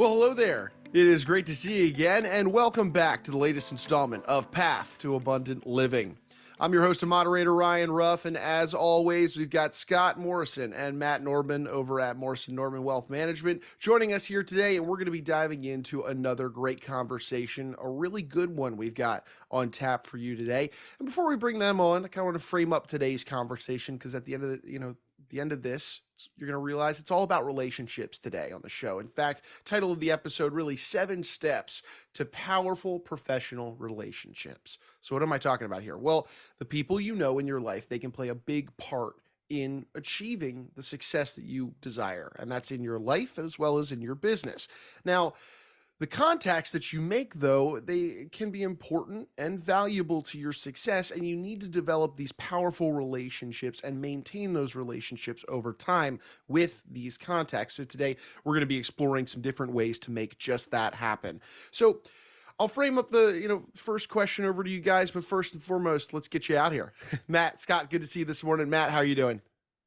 Well, hello there. It is great to see you again, and welcome back to the latest installment of Path to Abundant Living. I'm your host and moderator, Ryan Ruff, and as always, we've got Scott Morrison and Matt Norman over at Morrison Norman Wealth Management joining us here today, and we're going to be diving into another great conversation, a really good one we've got on tap for you today. And before we bring them on, I kind of want to frame up today's conversation because at the end of this, you're going to realize it's all about relationships today on the show. In fact, title of the episode, really 7 steps to powerful professional relationships. So what am I talking about here? Well, the people you know in your life, they can play a big part in achieving the success that you desire. And that's in your life as well as in your business. Now, the contacts that you make, though, they can be important and valuable to your success, and you need to develop these powerful relationships and maintain those relationships over time with these contacts. So today, we're going to be exploring some different ways to make just that happen. So I'll frame up the first question over to you guys, but first and foremost, let's get you out here. Matt, Scott, good to see you this morning. Matt, how are you doing?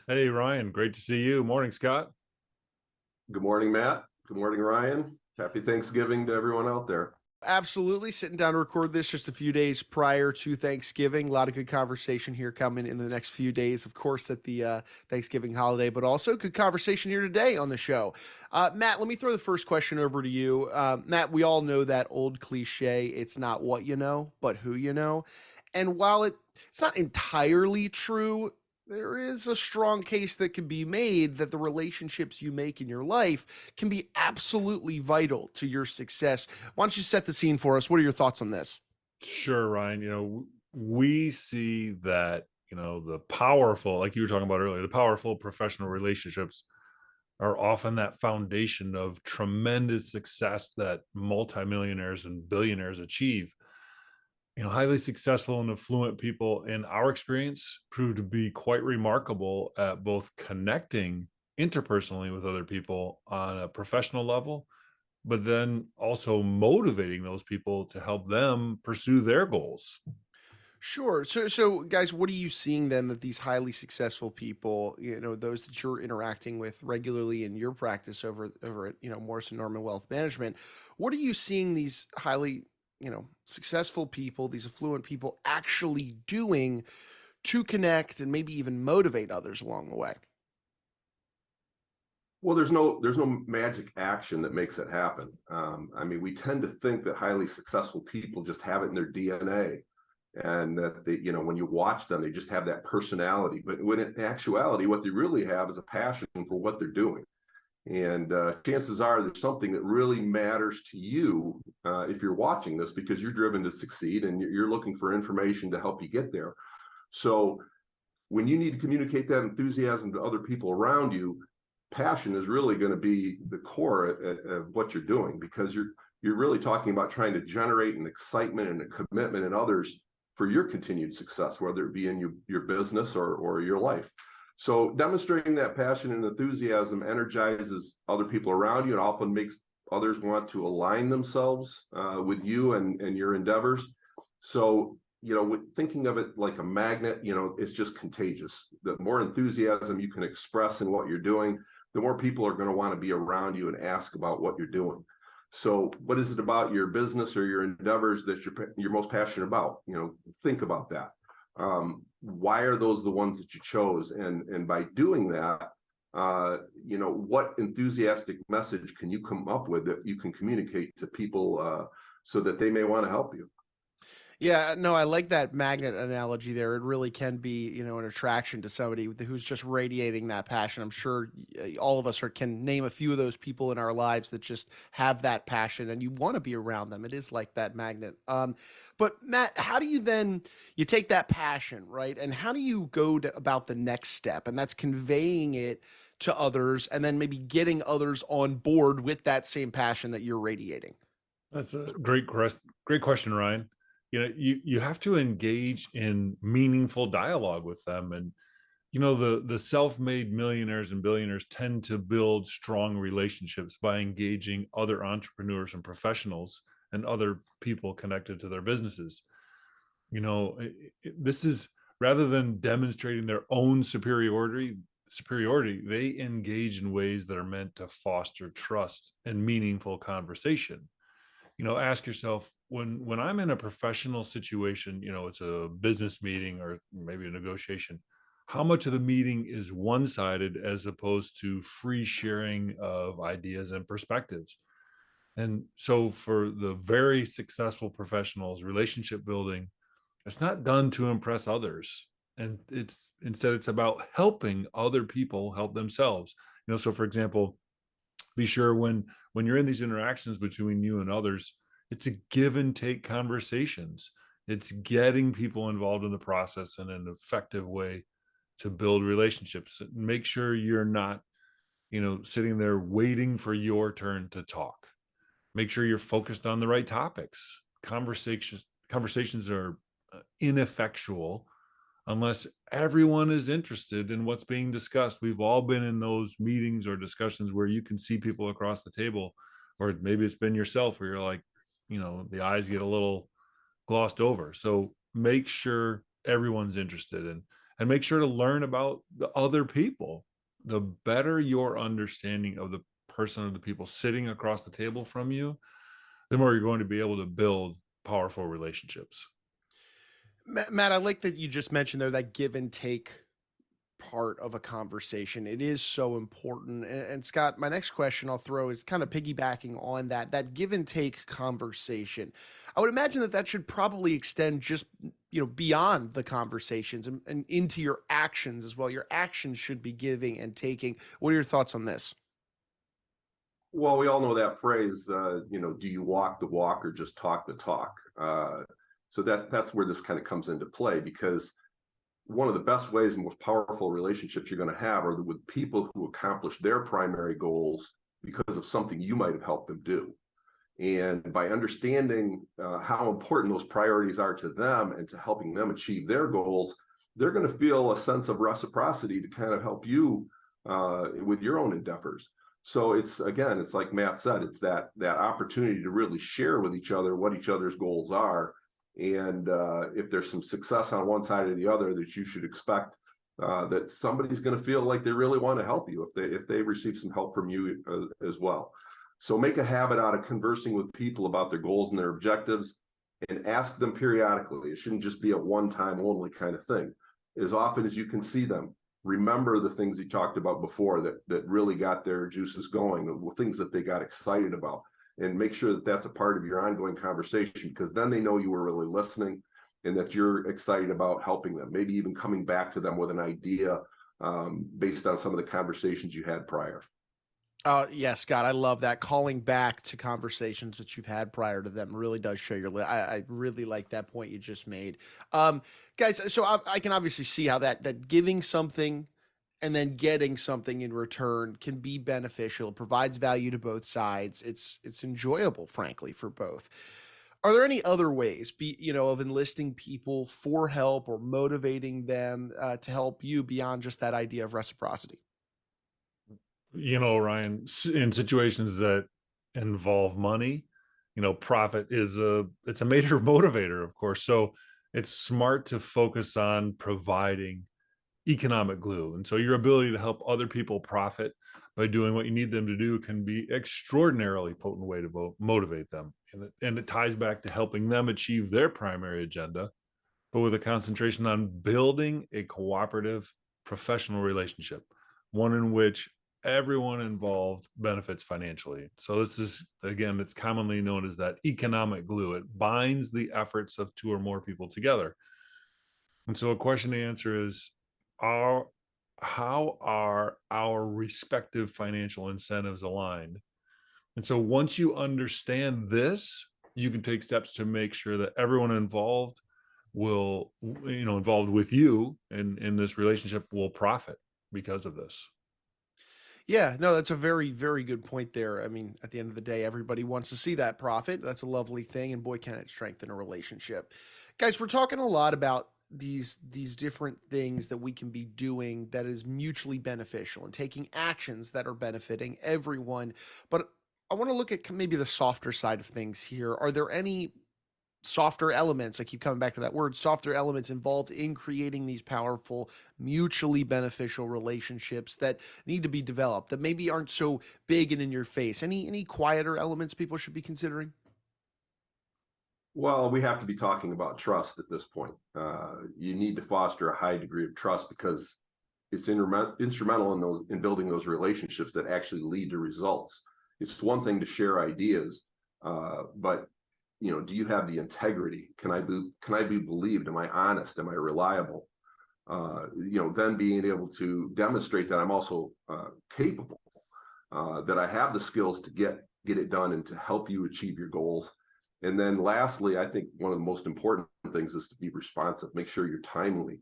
Hey, Ryan, great to see you. Morning, Scott. Good morning, Matt. Good morning, Ryan. Happy Thanksgiving to everyone out there. Absolutely. Sitting down to record this just a few days prior to Thanksgiving. A lot of good conversation here coming in the next few days, of course, at the Thanksgiving holiday, but also good conversation here today on the show. Matt, let me throw the first question over to you. Matt, we all know that old cliche, it's not what you know, but who you know. And while it's not entirely true, there is a strong case that can be made that the relationships you make in your life can be absolutely vital to your success. Why don't you set the scene for us? What are your thoughts on this? Sure, Ryan. We see that, the powerful, like you were talking about earlier, the powerful professional relationships are often that foundation of tremendous success that multimillionaires and billionaires achieve. Highly successful and affluent people in our experience prove to be quite remarkable at both connecting interpersonally with other people on a professional level, but then also motivating those people to help them pursue their goals. Sure. So guys, what are you seeing then that these highly successful people, those that you're interacting with regularly in your practice over at, Morrison Norman Wealth Management, what are you seeing these highly successful people, these affluent people actually doing to connect and maybe even motivate others along the way? Well, there's no magic action that makes it happen. We tend to think that highly successful people just have it in their DNA, and that they, when you watch them, they just have that personality. But when in actuality, what they really have is a passion for what they're doing. And chances are there's something that really matters to you if you're watching this, because you're driven to succeed and you're looking for information to help you get there. So when you need to communicate that enthusiasm to other people around you, passion is really going to be the core of what you're doing, because you're really talking about trying to generate an excitement and a commitment in others for your continued success, whether it be in your business or your life. So demonstrating that passion and enthusiasm energizes other people around you. It often makes others want to align themselves with you and your endeavors. So, thinking of it like a magnet, it's just contagious. The more enthusiasm you can express in what you're doing, the more people are going to want to be around you and ask about what you're doing. So what is it about your business or your endeavors that you're most passionate about? Think about that. Why are those the ones that you chose? And by doing that, what enthusiastic message can you come up with that you can communicate to people so that they may want to help you? Yeah, no, I like that magnet analogy there. It really can be, an attraction to somebody who's just radiating that passion. I'm sure all of us can name a few of those people in our lives that just have that passion and you want to be around them. It is like that magnet. But Matt, how do you take that passion, right? And how do you go about the next step? And that's conveying it to others and then maybe getting others on board with that same passion that you're radiating. That's a great question, Ryan. You have to engage in meaningful dialogue with them. And, the self-made millionaires and billionaires tend to build strong relationships by engaging other entrepreneurs and professionals and other people connected to their businesses. This is, rather than demonstrating their own superiority, superiority, they engage in ways that are meant to foster trust and meaningful conversation. Ask yourself, when I'm in a professional situation, it's a business meeting or maybe a negotiation, how much of the meeting is one-sided as opposed to free sharing of ideas and perspectives? And so for the very successful professionals, relationship building, it's not done to impress others. And it's about helping other people help themselves. So for example, be sure when you're in these interactions between you and others, it's a give and take conversations. It's getting people involved in the process in an effective way to build relationships. Make sure you're not, sitting there waiting for your turn to talk. Make sure you're focused on the right topics. Conversations are ineffectual unless everyone is interested in what's being discussed. We've all been in those meetings or discussions where you can see people across the table, or maybe it's been yourself where you're like, the eyes get a little glossed over. So make sure everyone's interested and make sure to learn about the other people. The better your understanding of the person or the people sitting across the table from you, the more you're going to be able to build powerful relationships. Matt, I like that you just mentioned there that give and take part of a conversation. It is so important. And Scott, my next question I'll throw is kind of piggybacking on that give and take conversation. I would imagine that should probably extend just, beyond the conversations and into your actions as well. Your actions should be giving and taking. What are your thoughts on this? Well, we all know that phrase, do you walk the walk or just talk the talk? So that's where this kind of comes into play, because one of the best ways and most powerful relationships you're going to have are with people who accomplish their primary goals because of something you might have helped them do. And by understanding how important those priorities are to them and to helping them achieve their goals, they're going to feel a sense of reciprocity to kind of help you with your own endeavors. So it's like Matt said, it's that opportunity to really share with each other what each other's goals are. And if there's some success on one side or the other, that you should expect that somebody's going to feel like they really want to help you if they receive some help from you as well. So make a habit out of conversing with people about their goals and their objectives, and ask them periodically. It shouldn't just be a one-time only kind of thing. As often as you can see them, remember the things you talked about before that really got their juices going, the things that they got excited about, and make sure that that's a part of your ongoing conversation, because then they know you were really listening and that you're excited about helping them, maybe even coming back to them with an idea based on some of the conversations you had prior. Yeah, Scott, I love that. Calling back to conversations that you've had prior to them really does show I really like that point you just made. Guys, so I can obviously see how that giving something and then getting something in return can be beneficial. It provides value to both sides. It's enjoyable, frankly, for both. Are there any other ways, of enlisting people for help or motivating them to help you beyond just that idea of reciprocity? Ryan, in situations that involve money, profit it's a major motivator, of course. So it's smart to focus on providing economic glue. And so your ability to help other people profit by doing what you need them to do can be extraordinarily potent way to motivate them. And it ties back to helping them achieve their primary agenda, but with a concentration on building a cooperative professional relationship, one in which everyone involved benefits financially. So this is, again, it's commonly known as that economic glue. It binds the efforts of two or more people together. And so a question to answer is, how are our respective financial incentives aligned? And so once you understand this, you can take steps to make sure that everyone involved involved with you in this relationship will profit because of this. Yeah, no, that's a very, very good point there. I mean, at the end of the day, everybody wants to see that profit. That's a lovely thing, and boy, can it strengthen a relationship. Guys, we're talking a lot about these different things that we can be doing that is mutually beneficial and taking actions that are benefiting everyone. But I want to look at maybe the softer side of things here. Are there any softer elements, I keep coming back to that word, softer elements involved in creating these powerful, mutually beneficial relationships that need to be developed, that maybe aren't so big and in your face? Any quieter elements people should be considering? Well, we have to be talking about trust at this point. You need to foster a high degree of trust because it's instrumental in building those relationships that actually lead to results. It's one thing to share ideas, but do you have the integrity? Can I be believed? Am I honest? Am I reliable? Then being able to demonstrate that I'm also capable, that I have the skills to get it done and to help you achieve your goals. And then lastly, I think one of the most important things is to be responsive. Make sure you're timely.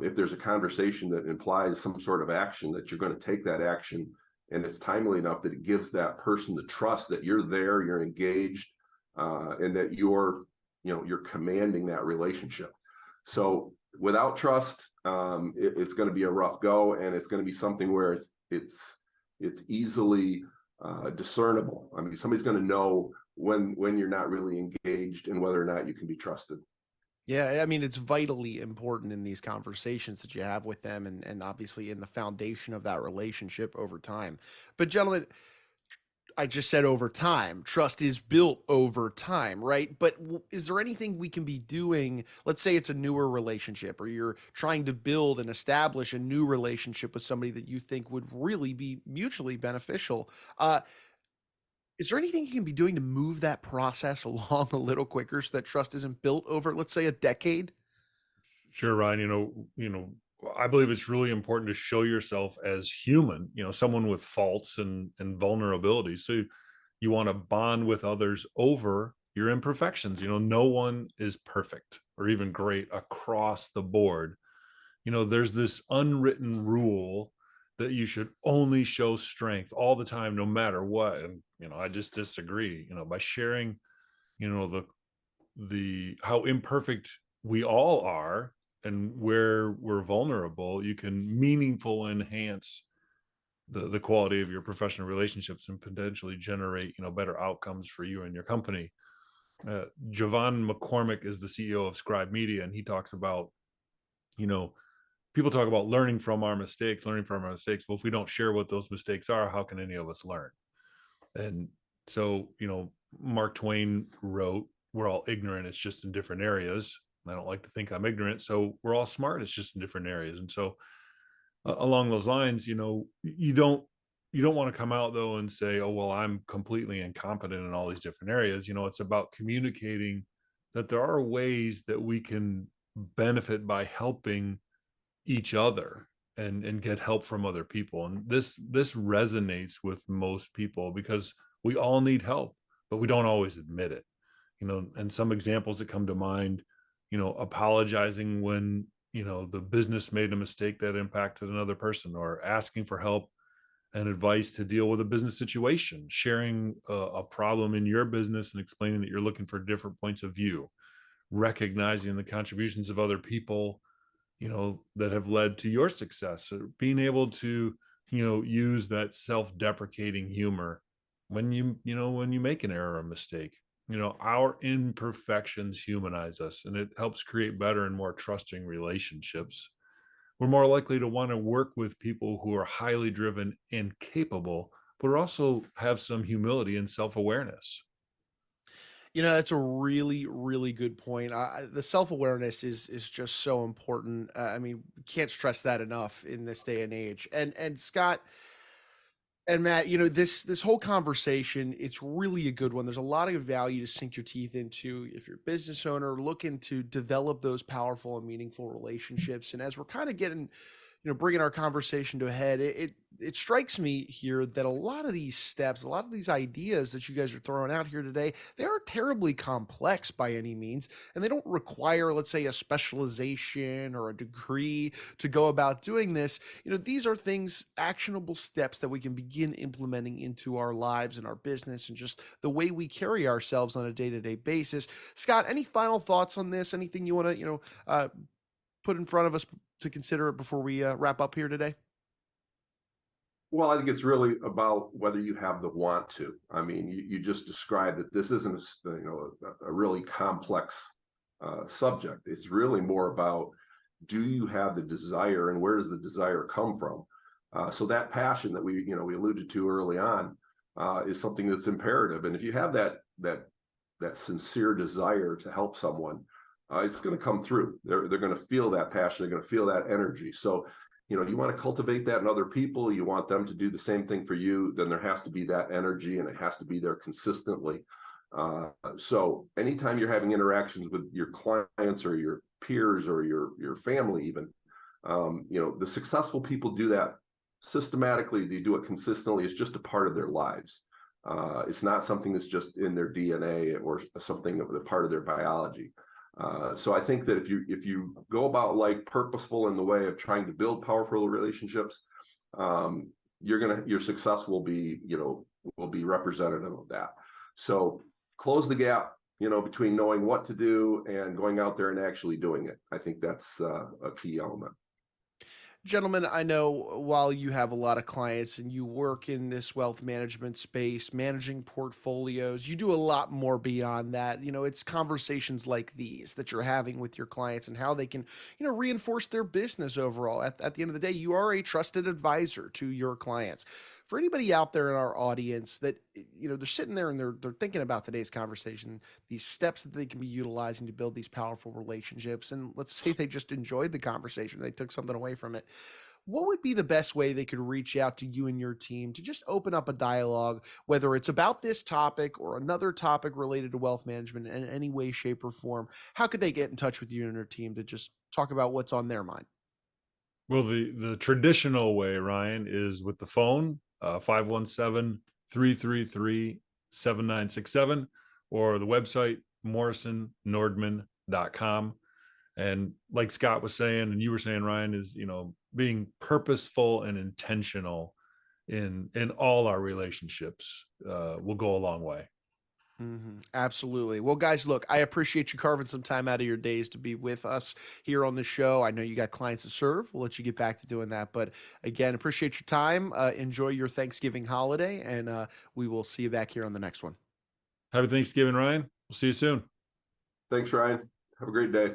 If there's a conversation that implies some sort of action, that you're going to take that action, and it's timely enough that it gives that person the trust that you're there, you're engaged, and that you're commanding that relationship. So without trust, it's going to be a rough go, and it's going to be something where it's easily discernible. I mean, somebody's going to know when you're not really engaged and whether or not you can be trusted. Yeah, I mean, it's vitally important in these conversations that you have with them, and obviously in the foundation of that relationship over time. But gentlemen, I just said over time. Trust is built over time, right? But is there anything we can be doing? Let's say it's a newer relationship, or you're trying to build and establish a new relationship with somebody that you think would really be mutually beneficial. Is there anything you can be doing to move that process along a little quicker so that trust isn't built over, let's say, a decade? Sure, Ryan. I believe it's really important to show yourself as human, someone with faults and vulnerabilities. So you want to bond with others over your imperfections. No one is perfect or even great across the board. There's this unwritten rule that you should only show strength all the time, no matter what. And, I just disagree, by sharing, the how imperfect we all are and where we're vulnerable, you can meaningful enhance the quality of your professional relationships and potentially generate better outcomes for you and your company. Javon McCormick is the CEO of Scribe Media, and he talks about, people talk about learning from our mistakes. Well, if we don't share what those mistakes are, how can any of us learn? And so, Mark Twain wrote, "We're all ignorant, it's just in different areas." I don't like to think I'm ignorant, so we're all smart, it's just in different areas. And so, along those lines, you don't want to come out though and say, "Oh, well, I'm completely incompetent in all these different areas." It's about communicating that there are ways that we can benefit by helping each other and get help from other people. And this resonates with most people because we all need help, but we don't always admit it. And some examples that come to mind, apologizing when the business made a mistake that impacted another person, or asking for help and advice to deal with a business situation, sharing a problem in your business and explaining that you're looking for different points of view, recognizing the contributions of other people that have led to your success, or being able to use that self-deprecating humor when you make an error or mistake. Our imperfections humanize us, and it helps create better and more trusting relationships. We're more likely to want to work with people who are highly driven and capable, but also have some humility and self-awareness. That's a really, really good point. The self awareness is just so important. I mean, can't stress that enough in this day and age. And Scott and Matt, this whole conversation, it's really a good one. There's a lot of value to sink your teeth into if you're a business owner looking to develop those powerful and meaningful relationships. And as we're kind of getting, bringing our conversation to a head, it strikes me here that a lot of these steps, a lot of these ideas that you guys are throwing out here today, they aren't terribly complex by any means, and they don't require, let's say, a specialization or a degree to go about doing this. These are things, actionable steps that we can begin implementing into our lives and our business and just the way we carry ourselves on a day-to-day basis. Scott, any final thoughts on this? Anything you want to, put in front of us to consider before we wrap up here today? Well, I think it's really about whether you have the want to. I mean, you just described that this isn't a really complex subject. It's really more about, do you have the desire, and where does the desire come from? So that passion that we alluded to early on is something that's imperative. And if you have that sincere desire to help someone, it's going to come through. They're going to feel that passion. They're going to feel that energy. So, you want to cultivate that in other people. You want them to do the same thing for you. Then there has to be that energy, and it has to be there consistently. So anytime you're having interactions with your clients or your peers or your family, even, the successful people do that systematically. They do it consistently. It's just a part of their lives. It's not something that's just in their DNA or something of the part of their biology. So I think that if you go about life purposeful in the way of trying to build powerful relationships, your success will be representative of that. So close the gap, between knowing what to do and going out there and actually doing it. I think that's a key element. Gentlemen, I know while you have a lot of clients and you work in this wealth management space, managing portfolios, you do a lot more beyond that. It's conversations like these that you're having with your clients and how they can, reinforce their business overall. At the end of the day, you are a trusted advisor to your clients. For anybody out there in our audience that, they're sitting there and they're thinking about today's conversation, these steps that they can be utilizing to build these powerful relationships, and let's say they just enjoyed the conversation, they took something away from it, what would be the best way they could reach out to you and your team to just open up a dialogue, whether it's about this topic or another topic related to wealth management in any way, shape, or form? How could they get in touch with you and your team to just talk about what's on their mind? Well, the traditional way, Ryan, is with the phone, 517-333-7967, or the website, morrisonnordman.com. And like Scott was saying, and you were saying, Ryan, is, being purposeful and intentional in all our relationships will go a long way. Absolutely. Well, guys, look, I appreciate you carving some time out of your days to be with us here on the show. I know you got clients to serve. We'll let you get back to doing that. But again, appreciate your time. Enjoy your Thanksgiving holiday, and we will see you back here on the next one. Happy Thanksgiving, Ryan. We'll see you soon. Thanks, Ryan. Have a great day.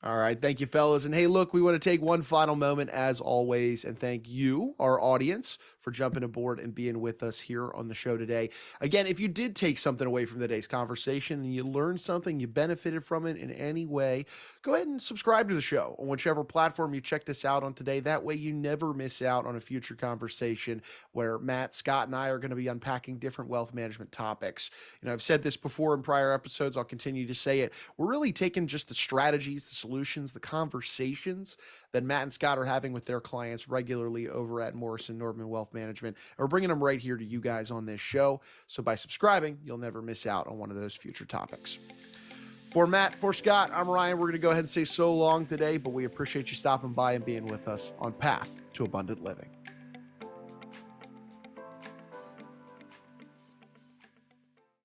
All right. Thank you, fellas. And hey, look, we want to take one final moment, as always, and thank you, our audience, for jumping aboard and being with us here on the show today. Again, if you did take something away from today's conversation and you learned something, you benefited from it in any way, go ahead and subscribe to the show on whichever platform you checked us out on today. That way you never miss out on a future conversation where Matt, Scott, and I are going to be unpacking different wealth management topics. I've said this before in prior episodes. I'll continue to say it. We're really taking just the strategies, the solutions, the conversations that Matt and Scott are having with their clients regularly over at Morrison Nordman Wealth Management. And we're bringing them right here to you guys on this show. So by subscribing, you'll never miss out on one of those future topics. For Matt, for Scott, I'm Ryan. We're going to go ahead and say so long today, but we appreciate you stopping by and being with us on Path to Abundant Living.